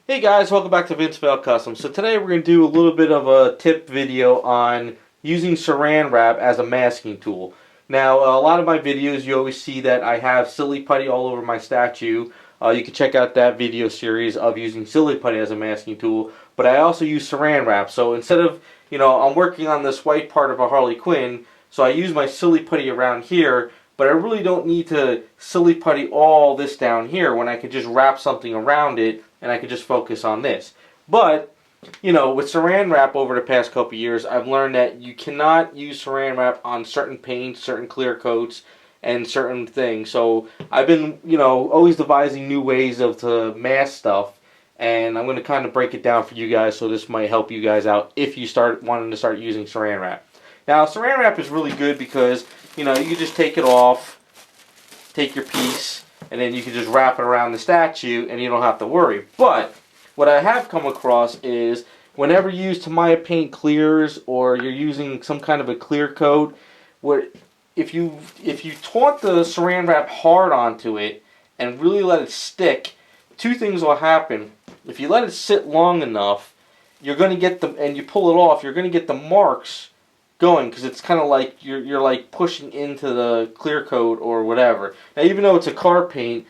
Hey guys, welcome back to Vince Vale Custom. So today we're going to do a little bit of a tip video on using Saran Wrap as a masking tool. Now, a lot of my videos you always see that I have Silly Putty all over my statue. You can check out that video series of using Silly Putty as a masking tool. But I also use Saran Wrap. So instead of, I'm working on this white part of a Harley Quinn, so I use my Silly Putty around here. But I really don't need to Silly Putty all this down here when I could just wrap something around it and I could just focus on this. But, with Saran Wrap over the past couple years, I've learned that you cannot use Saran Wrap on certain paints, certain clear coats, and certain things. So I've been, always devising new ways to mask stuff, and I'm going to kind of break it down for you guys, so this might help you guys out if you start wanting to start using Saran Wrap. Now, Saran Wrap is really good because, you can just take it off, take your piece, and then you can just wrap it around the statue and you don't have to worry. But what I have come across is whenever you use Tamiya paint clears or you're using some kind of a clear coat, if you taunt the Saran Wrap hard onto it and really let it stick, two things will happen. If you let it sit long enough, you're going to get and you pull it off, you're going to get the marks going, because it's kind of like you're like pushing into the clear coat or whatever. Now, even though it's a car paint,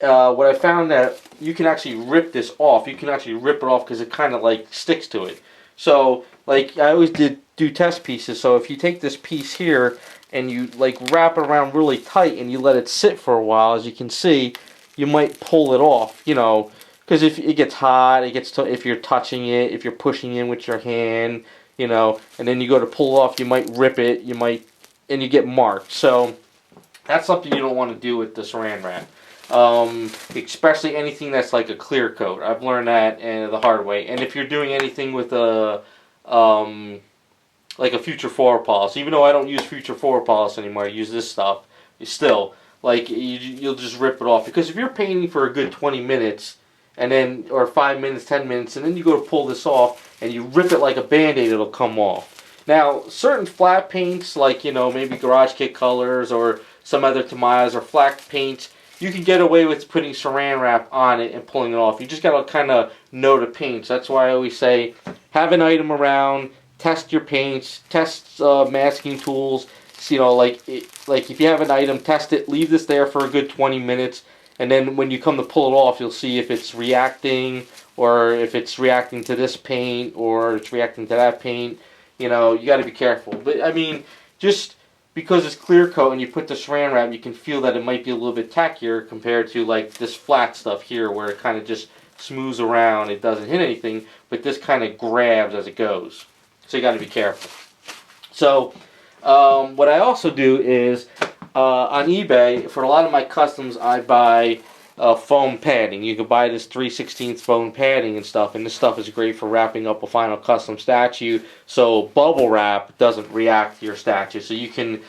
what I found that you can actually rip this off. You can actually rip it off because it kind of like sticks to it. So, like I always do test pieces. So if you take this piece here and you like wrap it around really tight and you let it sit for a while, as you can see, you might pull it off. Because if it gets hot, if you're touching it, if you're pushing in with your hand, and then you go to pull it off, you might rip it, and you get marked. So that's something you don't want to do with the Saran Wrap. Especially anything that's like a clear coat. I've learned that the hard way. And if you're doing anything with like a Future 4 polish, even though I don't use Future 4 polish anymore, I use this stuff, you'll just rip it off. Because if you're painting for a good 20 minutes, or 5 minutes, 10 minutes, and then you go to pull this off, and you rip it like a Band-Aid, it'll come off. Now, certain flat paints, like, maybe Garage Kit Colors, or some other Tamiyas, or flat paints, you can get away with putting Saran Wrap on it and pulling it off. You just gotta kind of know the paints. That's why I always say, have an item around, test your paints, test masking tools. So, like if you have an item, test it, leave this there for a good 20 minutes, and then when you come to pull it off, you'll see if it's reacting, or if it's reacting to this paint, or it's reacting to that paint. You got to be careful. But, I mean, just because it's clear coat and you put the Saran Wrap, you can feel that it might be a little bit tackier compared to, like, this flat stuff here, where it kind of just smooths around. It doesn't hit anything, but this kind of grabs as it goes. So you got to be careful. So, what I also do is, on eBay, for a lot of my customs, I buy foam padding. You can buy this 3/16 foam padding and stuff, and this stuff is great for wrapping up a final custom statue, so bubble wrap doesn't react to your statue. So you can,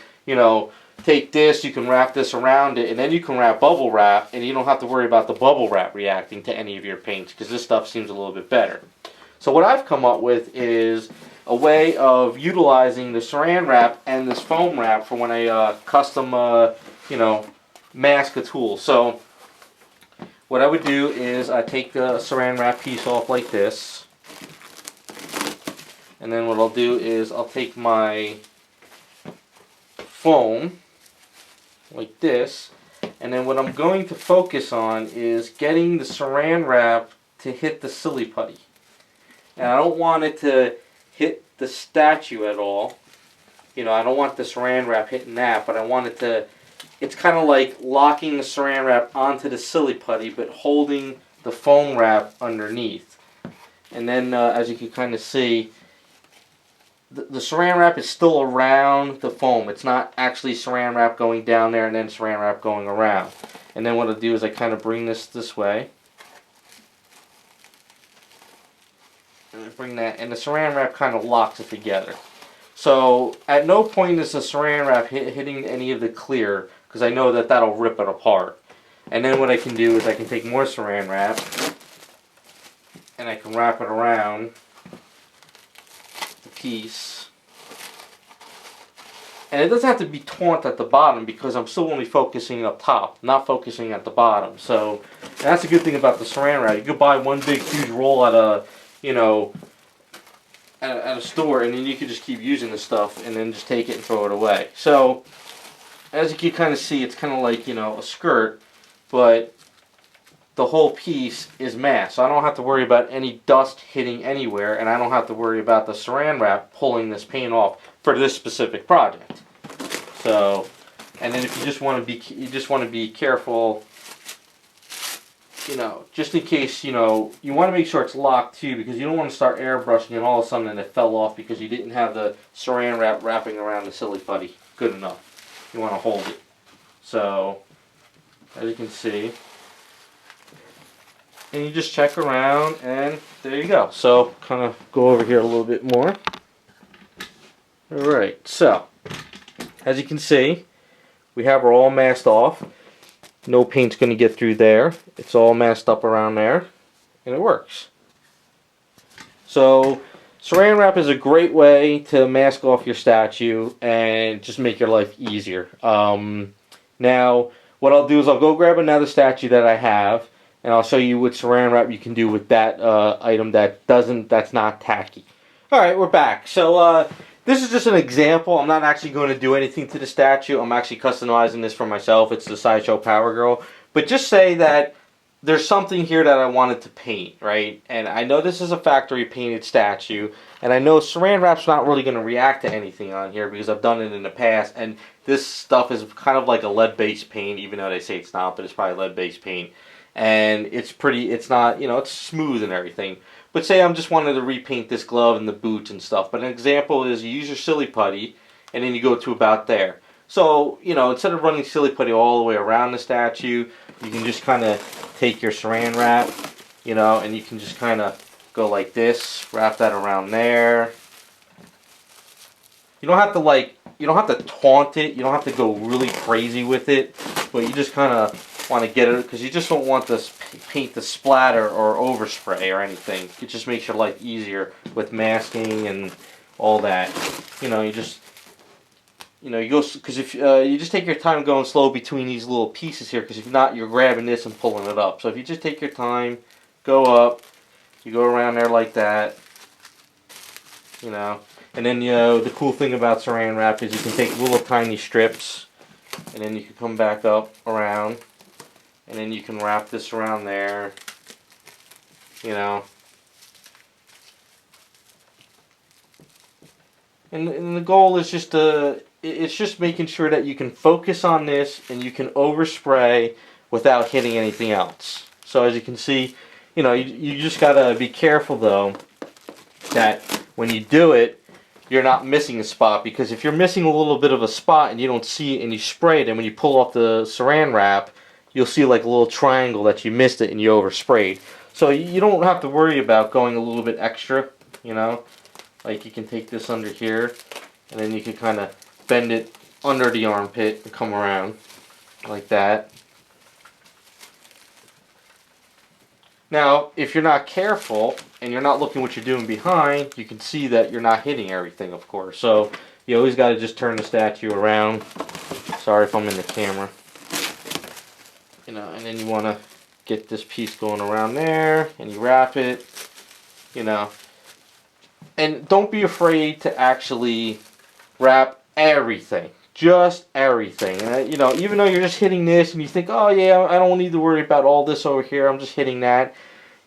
take this, you can wrap this around it, and then you can wrap bubble wrap, and you don't have to worry about the bubble wrap reacting to any of your paints, because this stuff seems a little bit better. So what I've come up with is a way of utilizing the Saran Wrap and this foam wrap for when I custom, mask a tool. So what I would do is I take the Saran Wrap piece off like this, and then what I'll do is I'll take my foam like this, and then what I'm going to focus on is getting the Saran Wrap to hit the Silly Putty. And I don't want it to hit the statue at all. I don't want the Saran Wrap hitting that, but I want it to, it's kind of like locking the Saran Wrap onto the Silly Putty, but holding the foam wrap underneath. And then, as you can kind of see, the Saran Wrap is still around the foam. It's not actually Saran Wrap going down there and then Saran Wrap going around. And then what I'll do is I kind of bring this way. And bring that, and the Saran Wrap kind of locks it together. So at no point is the Saran Wrap hitting any of the clear, because I know that that'll rip it apart. And then what I can do is I can take more Saran Wrap, and I can wrap it around the piece. And it doesn't have to be taut at the bottom because I'm still only focusing up top, not focusing at the bottom. So that's a good thing about the Saran wrap. You could buy one big huge roll at a, you know, at a store, and then you could just keep using the stuff and then just take it and throw it away. So as you can kind of see, it's kind of like, you know, a skirt, but the whole piece is masked. So I don't have to worry about any dust hitting anywhere, and I don't have to worry about the Saran wrap pulling this paint off for this specific project. So, and then if you just want to be careful, you know, just in case, you know, you want to make sure it's locked too, because you don't want to start airbrushing and all of a sudden it fell off because you didn't have the Saran wrap wrapping around the Silly Putty good enough. You want to hold it. So, as you can see, and you just check around, and there you go. So, kind of go over here a little bit more. Alright, so, as you can see, we have her all masked off. No paint's going to get through there. It's all masked up around there, and it works. So, Saran wrap is a great way to mask off your statue and just make your life easier. Now, what I'll do is I'll go grab another statue that I have, and I'll show you what Saran wrap you can do with that item that's not tacky. Alright, we're back. So, this is just an example. I'm not actually going to do anything to the statue. I'm actually customizing this for myself. It's the Sideshow Power Girl. But just say that there's something here that I wanted to paint, right? And I know this is a factory painted statue, and I know Saran wrap's not really going to react to anything on here because I've done it in the past, and this stuff is kind of like a lead-based paint, even though they say it's not, but it's probably lead-based paint. And it's not, you know, it's smooth and everything. But say I'm just wanting to repaint this glove and the boots and stuff. But an example is you use your Silly Putty, and then you go to about there. So, you know, instead of running Silly Putty all the way around the statue, you can just kind of take your Saran wrap, you know, and you can just kind of go like this, wrap that around there. You don't have to taunt it, you don't have to go really crazy with it, but you just kind of want to get it, because you just don't want this paint to splatter or overspray or anything. It just makes your life easier with masking and all that. You know, you go, because if you just take your time going slow between these little pieces here, because if not, you're grabbing this and pulling it up. So if you just take your time, go up, you go around there like that, you know. And then, you know, the cool thing about Saran wrap is you can take little tiny strips, and then you can come back up around, and then you can wrap this around there, you know. And the goal is just it's just making sure that you can focus on this and you can overspray without hitting anything else. So as you can see, you know, you just gotta be careful though that when you do it, you're not missing a spot, because if you're missing a little bit of a spot and you don't see it and you spray it, and when you pull off the Saran wrap, you'll see like a little triangle that you missed it and you oversprayed. So you don't have to worry about going a little bit extra, you know. Like you can take this under here, and then you can kind of bend it under the armpit and come around like that. Now, if you're not careful and you're not looking what you're doing behind, you can see that you're not hitting everything, of course. So you always got to just turn the statue around. Sorry if I'm in the camera. You know, and then you want to get this piece going around there, and you wrap it, you know. And don't be afraid to actually wrap everything. Just everything. And, you know, even though you're just hitting this and you think, oh yeah, I don't need to worry about all this over here, I'm just hitting that.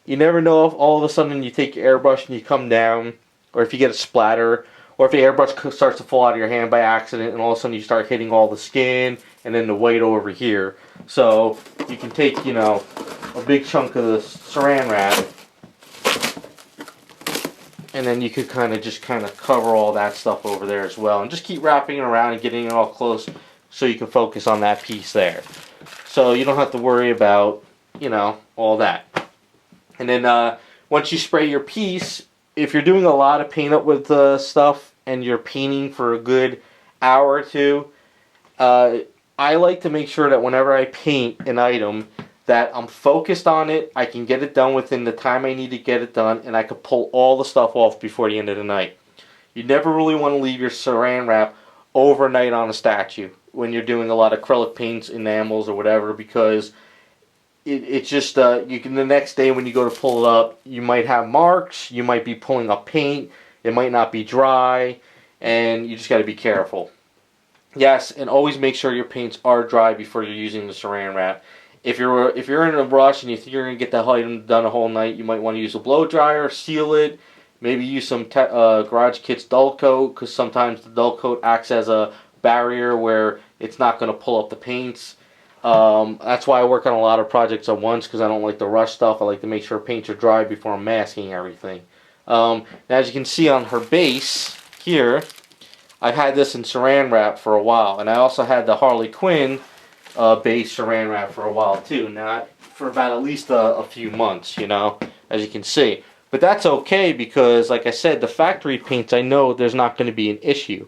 You never know if all of a sudden you take your airbrush and you come down, or if you get a splatter, or if the airbrush starts to fall out of your hand by accident and all of a sudden you start hitting all the skin and then the weight over here. So you can take, you know, a big chunk of the Saran wrap, and then you could kind of cover all that stuff over there as well, and just keep wrapping it around and getting it all close so you can focus on that piece there. So you don't have to worry about, you know, all that. And then once you spray your piece, if you're doing a lot of paint up with stuff and you're painting for a good hour or two, I like to make sure that whenever I paint an item that I'm focused on it, I can get it done within the time I need to get it done, and I can pull all the stuff off before the end of the night. You never really want to leave your Saran wrap overnight on a statue when you're doing a lot of acrylic paints, enamels, or whatever, because it's just you can, the next day when you go to pull it up, you might have marks, you might be pulling up paint, it might not be dry, and you just got to be careful. Yes, and always make sure your paints are dry before you're using the saran wrap. If you're in a rush and you think you're gonna get that item done a whole night, you might want to use a blow dryer, seal it. Maybe use some Garage Kits dull coat, because sometimes the dull coat acts as a barrier where it's not going to pull up the paints. That's why I work on a lot of projects at once, because I don't like to rush stuff. I like to make sure paints are dry before I'm masking everything. Now, as you can see on her base here, I've had this in saran wrap for a while, and I also had the Harley Quinn base saran wrap for a while too. Now, for about at least a few months, you know, as you can see. But that's okay, because, like I said, the factory paints, I know there's not going to be an issue.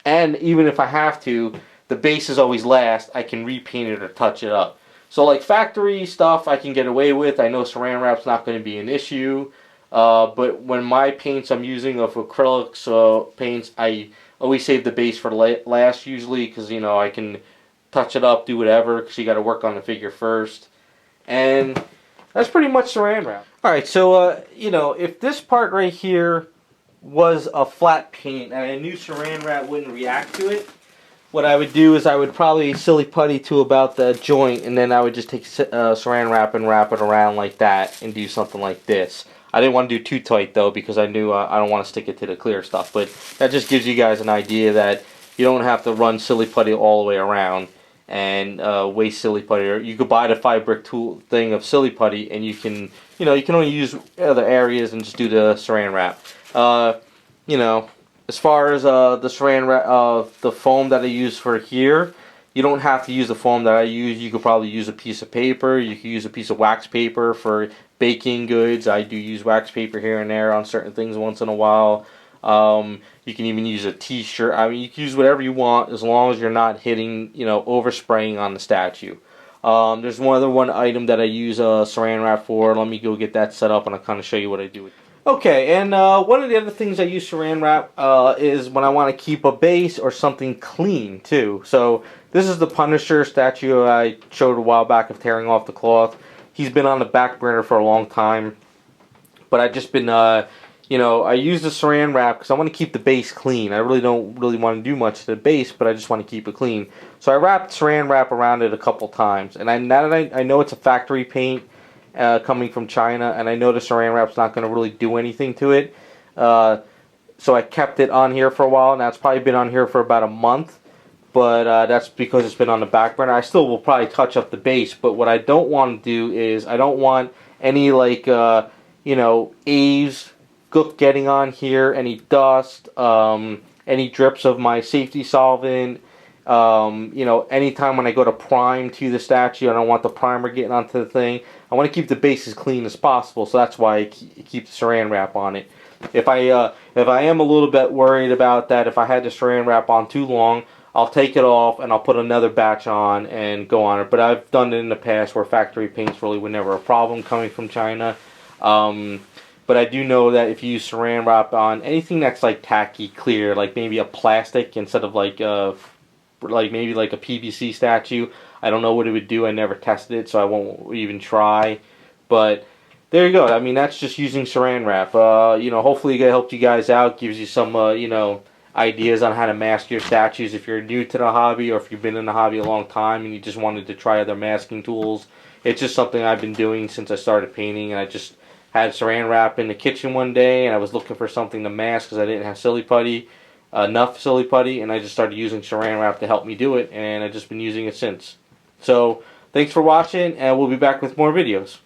And even if I have to, the base is always last. I can repaint it or touch it up. So like factory stuff I can get away with. I know saran wrap's not going to be an issue. But when my paints I'm using of acrylics paints, I always save the base for last usually, because, you know, I can touch it up, do whatever, because you got to work on the figure first. And that's pretty much saran wrap. Alright, so, you know, if this part right here was a flat paint and I knew saran wrap wouldn't react to it, what I would do is I would probably silly putty to about the joint, and then I would just take saran wrap and wrap it around like that and do something like this. I didn't want to do too tight, though, because I knew I don't want to stick it to the clear stuff. But that just gives you guys an idea that you don't have to run silly putty all the way around and waste silly putty. You could buy the 5-brick tool thing of silly putty, and you can, you know, you can only use other areas and just do the saran wrap. You know, as far as the saran wrap, the foam that I use for here, you don't have to use the foam that I use. You could probably use a piece of paper. You could use a piece of wax paper for baking goods. I do use wax paper here and there on certain things once in a while. You can even use a t-shirt. I mean, you can use whatever you want as long as you're not hitting, you know, overspraying on the statue. There's one item that I use saran wrap for. Let me go get that set up and I'll kind of show you what I do with it. Okay, and one of the other things I use saran wrap is when I want to keep a base or something clean too. So this is the Punisher statue I showed a while back of tearing off the cloth. He's been on the back burner for a long time, but I've just been you know, I use the saran wrap because I want to keep the base clean. I really don't want to do much to the base, but I just want to keep it clean. So I wrapped saran wrap around it a couple times, and now that I know it's a factory paint coming from China, and I know the saran wrap's not going to really do anything to it, so I kept it on here for a while. Now it's probably been on here for about a month, but that's because it's been on the back burner. I still will probably touch up the base, but what I don't want to do is I don't want any like you know, A's gook getting on here, any dust, any drips of my safety solvent. You know, anytime when I go to prime to the statue, I don't want the primer getting onto the thing. I want to keep the base as clean as possible, so that's why I keep the saran wrap on it. If I am a little bit worried about that, if I had the saran wrap on too long, I'll take it off and I'll put another batch on and go on it. But I've done it in the past where factory paints really were never a problem coming from China. But I do know that if you use saran wrap on anything that's like tacky clear, like maybe a plastic instead of like maybe like a PVC statue, I don't know what it would do. I never tested it, so I won't even try. But there you go. I mean, that's just using saran wrap. You know, hopefully it helped you guys out, gives you some you know, ideas on how to mask your statues if you're new to the hobby, or if you've been in the hobby a long time and you just wanted to try other masking tools. It's just something I've been doing since I started painting, and I just had saran wrap in the kitchen one day, and I was looking for something to mask because I didn't have silly putty, enough silly putty, and I just started using saran wrap to help me do it, and I've just been using it since. So, thanks for watching, and we'll be back with more videos.